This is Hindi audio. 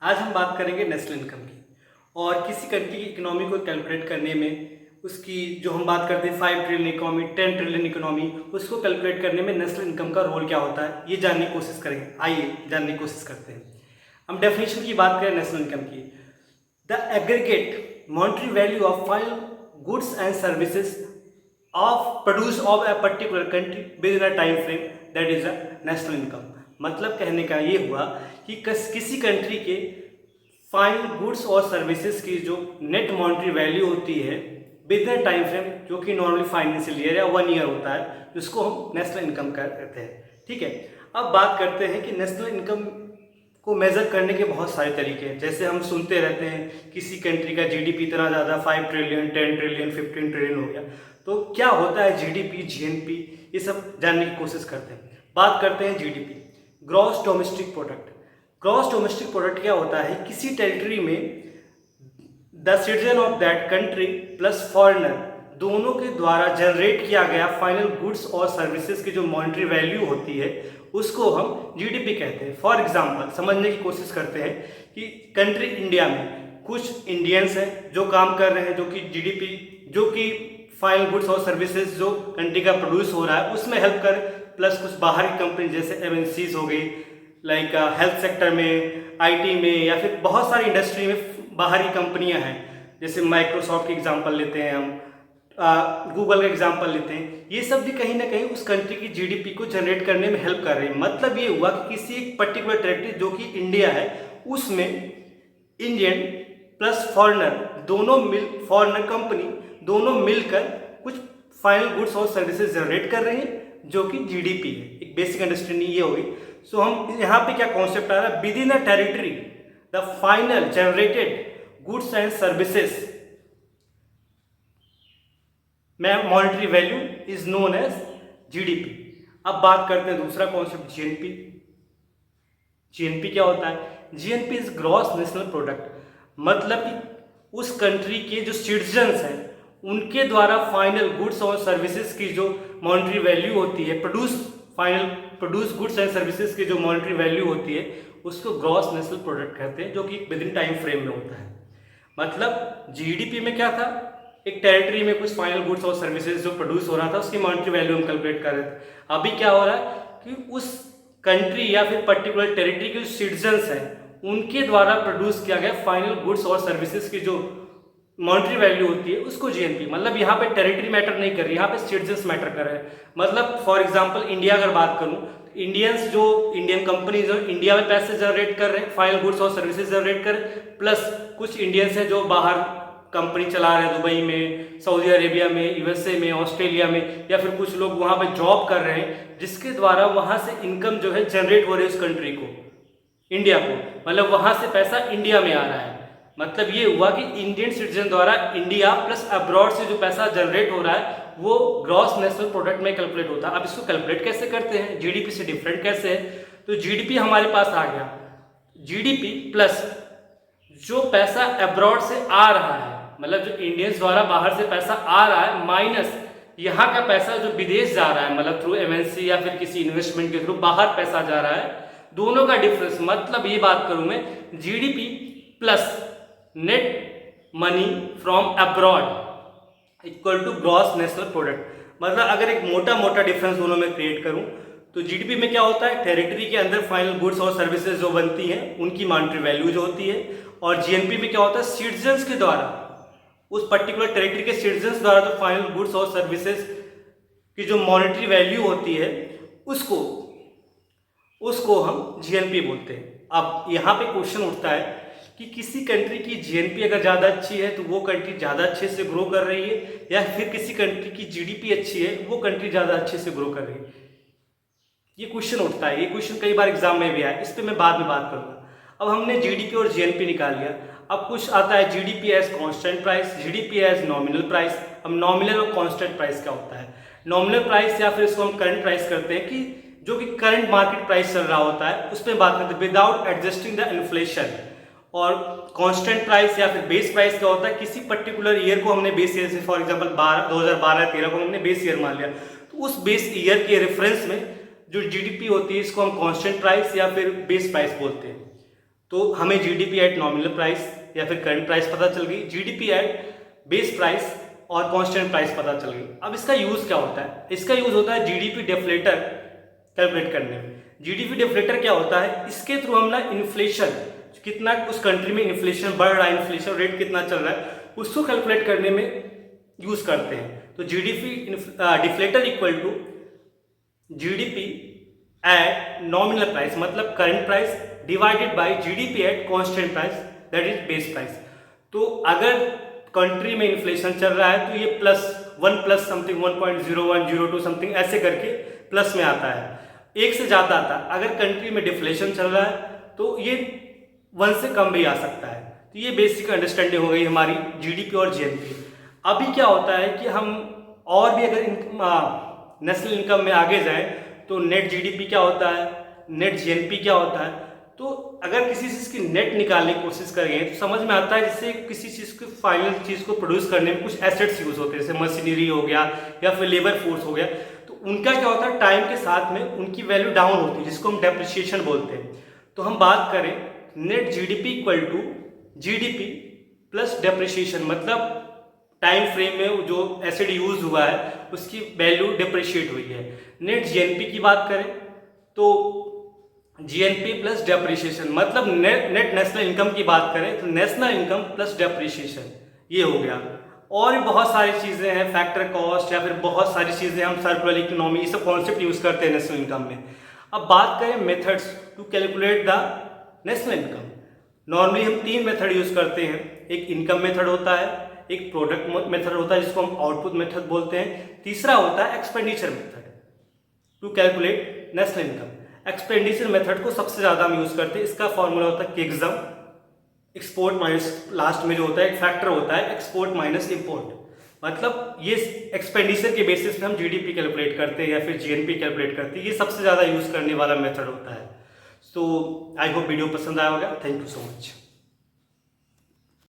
आज हम बात करेंगे नेशनल इनकम की। और किसी कंट्री की इकोनॉमी को कैलकुलेट करने में उसकी जो हम बात करते हैं 5 ट्रिलियन इकोनॉमी, 10 ट्रिलियन इकोनॉमी, उसको कैलकुलेट करने में नेशनल इनकम का रोल क्या होता है ये जानने की कोशिश करेंगे। आइए जानने की कोशिश करते हैं। हम डेफिनेशन की बात करें नेशनल इनकम की। The aggregate monetary value of final goods and services of produce of a particular country with in a time frame, that is a national income. मतलब कहने का ये हुआ कि किसी कंट्री के फाइनल गुड्स और सर्विसेज की जो नेट मॉनेटरी वैल्यू होती है विद इन टाइम फ्रेम, जो कि नॉर्मली फाइनेंशियल ईयर या 1 ईयर होता है, जिसको हम नेशनल इनकम कहते हैं। ठीक है, अब बात करते हैं कि नेशनल इनकम को मेजर करने के बहुत सारे तरीके हैं। जैसे हम सुनते रहते हैं किसी कंट्री का जीडीपी इतना ज़्यादा 5 ट्रिलियन, 10 ट्रिलियन, 15 ट्रिलियन हो गया। तो क्या होता है जीडीपी, जीएनपी, ये सब जानने की कोशिश करते हैं। बात करते हैं GDP, gross domestic product. Gross domestic product क्या होता है? किसी टेरिटरी में the citizen of that country plus foreigner दोनों के द्वारा जनरेट किया गया फाइनल गुड्स और सर्विसेज की जो मॉनेटरी वैल्यू होती है उसको हम जीडीपी कहते हैं। फॉर एग्जांपल समझने की कोशिश करते हैं कि कंट्री इंडिया में कुछ इंडियंस हैं जो काम कर रहे हैं, जो कि जीडीपी, जो कि फाइनल गुड्स और सर्विसेज जो कंट्री का प्रोड्यूस हो रहा है उसमें हेल्प कर, प्लस कुछ बाहर की कंपनी जैसे एमएनसीज हो गई, लाइक हेल्थ सेक्टर में, आईटी में, या फिर बहुत सारी इंडस्ट्री में बाहरी कंपनियां हैं। जैसे माइक्रोसॉफ्ट की एग्जांपल लेते हैं हम, गूगल का एग्जांपल लेते हैं। ये सब भी कहीं ना कहीं उस कंट्री की जीडीपी को जनरेट करने में हेल्प कर रहे हैं। मतलब ये हुआ कि किसी एक पर्टिकुलर टेरिटरी जो कि इंडिया है उसमें इंडियन प्लस फॉरेनर दोनों फॉरेनर कंपनी दोनों मिलकर कुछ फाइनल गुड्स और सर्विसेज जनरेट कर रहे हैं जो कि जीडीपी है। एक बेसिक अंडरस्टैंडिंग ये होगी। सो हम यहाँ पे क्या कॉन्सेप्ट आ रहा है, within a territory the final generated goods and services में monetary value is known as GDP. अब बात करते हैं दूसरा कॉन्सेप्ट, जीएनपी। जीएनपी क्या होता है? GNP is gross national product. मतलब कि उस कंट्री के जो सिटीजन्स हैं उनके द्वारा फाइनल गुड्स और सर्विसेज की जो मॉनेटरी वैल्यू होती है, प्रोड्यूस गुड्स एंड सर्विसेज की जो मॉनेटरी वैल्यू होती है उसको ग्रॉस नेशनल प्रोडक्ट कहते हैं, जो कि विद इन टाइम फ्रेम में होता है। मतलब जीडीपी में क्या था, एक टेरिटरी में कुछ फाइनल गुड्स और सर्विसेज जो प्रोड्यूस हो रहा था उसकी मॉनेटरी वैल्यू हम कैलकुलेट कर रहे थे। अभी क्या हो रहा है कि उस कंट्री या फिर पर्टिकुलर टेरिटरी के जो सिटीजन्स हैं उनके द्वारा प्रोड्यूस किया गया फाइनल गुड्स और सर्विसेज की जो मॉनेटरी वैल्यू होती है उसको जीएनपी। मतलब यहाँ पे टेरिटरी मैटर नहीं कर रही, यहाँ पे सिटीजन्स मैटर कर रहे हैं। मतलब फॉर एग्जांपल इंडिया अगर बात करूँ, इंडियंस जो इंडियन कंपनी जो इंडिया में पैसे जनरेट कर रहे हैं, फाइनल गुड्स और सर्विसेज जनरेट कर, प्लस कुछ इंडियंस हैं जो बाहर कंपनी चला रहे हैं, दुबई में, सऊदी अरेबिया में, यूएसए में, ऑस्ट्रेलिया में, या फिर कुछ लोग वहाँ पे जॉब कर रहे हैं जिसके द्वारा वहाँ से इनकम जो है जनरेट हो रही है उस कंट्री को, इंडिया को। मतलब वहाँ से पैसा इंडिया में आ रहा है। मतलब ये हुआ कि इंडियन सिटीजन द्वारा इंडिया प्लस अब्रॉड से जो पैसा जनरेट हो रहा है वो ग्रॉस नेशनल प्रोडक्ट में कैलकुलेट होता है। अब इसको कैलकुलेट कैसे करते हैं, जीडीपी से डिफरेंट कैसे है? तो जीडीपी हमारे पास आ गया, जीडीपी प्लस जो पैसा अब्रॉड से आ रहा है, मतलब जो इंडियंस द्वारा बाहर से पैसा आ रहा है, माइनस यहाँ का पैसा जो विदेश जा रहा है, मतलब थ्रू एमएनसी या फिर किसी इन्वेस्टमेंट के थ्रू बाहर पैसा जा रहा है, दोनों का डिफरेंस। मतलब ये बात करूं मैं, GDP plus net money from abroad equal to gross national product. मतलब अगर एक मोटा मोटा डिफरेंस दोनों में क्रिएट करूं तो जीडीपी में क्या होता है, टेरिटरी के अंदर फाइनल गुड्स और सर्विसेज जो बनती हैं उनकी मॉनेटरी वैल्यू जो होती है, और जीएनपी में क्या होता है, सिटीजन्स के द्वारा, उस पर्टिकुलर टेरिटरी के सिटीजन्स द्वारा जो फाइनल गुड्स और सर्विसेज की जो मॉनेटरी वैल्यू होती है उसको हम जीएनपी बोलते हैं। अब यहाँ पे क्वेश्चन उठता है कि किसी कंट्री की जीएनपी अगर ज़्यादा अच्छी है तो वो कंट्री ज़्यादा अच्छे से ग्रो कर रही है, या फिर किसी कंट्री की जीडीपी अच्छी है वो कंट्री ज़्यादा अच्छे से ग्रो कर रही है? ये क्वेश्चन उठता है। ये क्वेश्चन कई बार एग्जाम में भी आया, इस पर मैं बाद में बात करूँगा। अब हमने जीडीपी और जीएनपी निकाल लिया। अब कुछ आता है GDP as constant price, GDP as nominal price. अब नॉमिनल और कांस्टेंट प्राइस क्या होता है? नॉमिनल प्राइस या फिर इसको हम करंट प्राइस करते हैं, कि जो कि करंट मार्केट प्राइस चल रहा होता है उस पर बात करते हैं विदाउट एडजस्टिंग द इन्फ्लेशन। और कांस्टेंट प्राइस या फिर बेस प्राइस क्या होता है, किसी पर्टिकुलर ईयर को हमने बेस ईयर से, फॉर एग्जांपल 2012-13 को हमने बेस ईयर मान लिया, तो उस बेस ईयर के रेफरेंस में जो जीडीपी होती है इसको हम कांस्टेंट प्राइस या फिर बेस प्राइस बोलते हैं। तो हमें जीडीपी एट नॉमिनल प्राइस या फिर करंट प्राइस पता चल गई, जीडीपी एट बेस प्राइस और कांस्टेंट प्राइस पता चल गई। अब इसका यूज क्या होता है? इसका यूज होता है जीडीपी डिफ्लेटर कैलकुलेट करने में। जीडीपी डिफ्लेटर क्या होता है? इसके थ्रू हम ना इन्फ्लेशन, कितना उस कंट्री में इन्फ्लेशन बढ़ रहा है, इन्फ्लेशन रेट कितना चल रहा है, उसको कैलकुलेट करने में यूज करते हैं। तो GDP deflator equal to GDP at nominal price मतलब current price divided by GDP at constant price that is base price. तो अगर कंट्री में इन्फ्लेशन चल रहा है तो ये +1 प्लस समथिंग 1.0102 समथिंग ऐसे करके प्लस में आता है, एक से ज़्यादा आता है। अगर कंट्री में डिफ्लेशन चल रहा है तो ये 1 से कम भी आ सकता है। तो ये बेसिक अंडरस्टैंडिंग हो गई हमारी जीडीपी और जीएनपी। अभी क्या होता है कि हम और भी अगर नेशनल इनकम में आगे जाएं तो नेट जीडीपी क्या होता है, नेट जीएनपी क्या होता है। तो अगर किसी चीज़ की नेट निकालने की कोशिश करेंगे तो समझ में आता है जैसे किसी चीज़ को फाइनल चीज़ को प्रोड्यूस करने में कुछ एसेट्स यूज होते हैं, जैसे मशीनरी हो गया या फिर लेबर फोर्स हो गया। तो उनका क्या होता है, टाइम के साथ में उनकी वैल्यू डाउन होती है, जिसको हम डेप्रिसिएशन बोलते हैं। तो हम बात करें net GDP equal to GDP plus depreciation, मतलब टाइम फ्रेम में जो एसेट यूज हुआ है उसकी वैल्यू डिप्रिशिएट हुई है। नेट जीएनपी की बात करें तो जीएनपी प्लस डेप्रिशिएशन मतलब नेट नेशनल इनकम की बात करें तो नेशनल इनकम प्लस डेप्रिशिएशन, ये हो गया। और भी बहुत सारी चीज़ें हैं, फैक्टर कॉस्ट या फिर बहुत सारी चीज़ें, हम सर्कुलर इकोनॉमी, ये सब कॉन्सेप्ट यूज़ करते हैं नेशनल इनकम में। अब बात करें methods to calculate the national income. Normally हम 3 मेथड यूज़ करते हैं। एक इनकम मेथड होता है, एक प्रोडक्ट मेथड होता है जिसको हम आउटपुट मेथड बोलते हैं, तीसरा होता है expenditure method to calculate national income. Expenditure method को सबसे ज़्यादा हम यूज़ करते हैं। इसका फॉर्मूला होता है किग्ज़म, एक्सपोर्ट माइनस, लास्ट में जो होता है एक फैक्टर होता है एक्सपोर्ट माइनस इंपोर्ट। मतलब ये एक्सपेंडिचर के बेसिस पे हम जीडीपी कैलकुलेट करते हैं या फिर जीएनपी कैलकुलेट करते हैं। ये सबसे ज़्यादा यूज़ करने वाला मेथड होता है। सो आई होप वीडियो पसंद आया होगा। Thank you so much.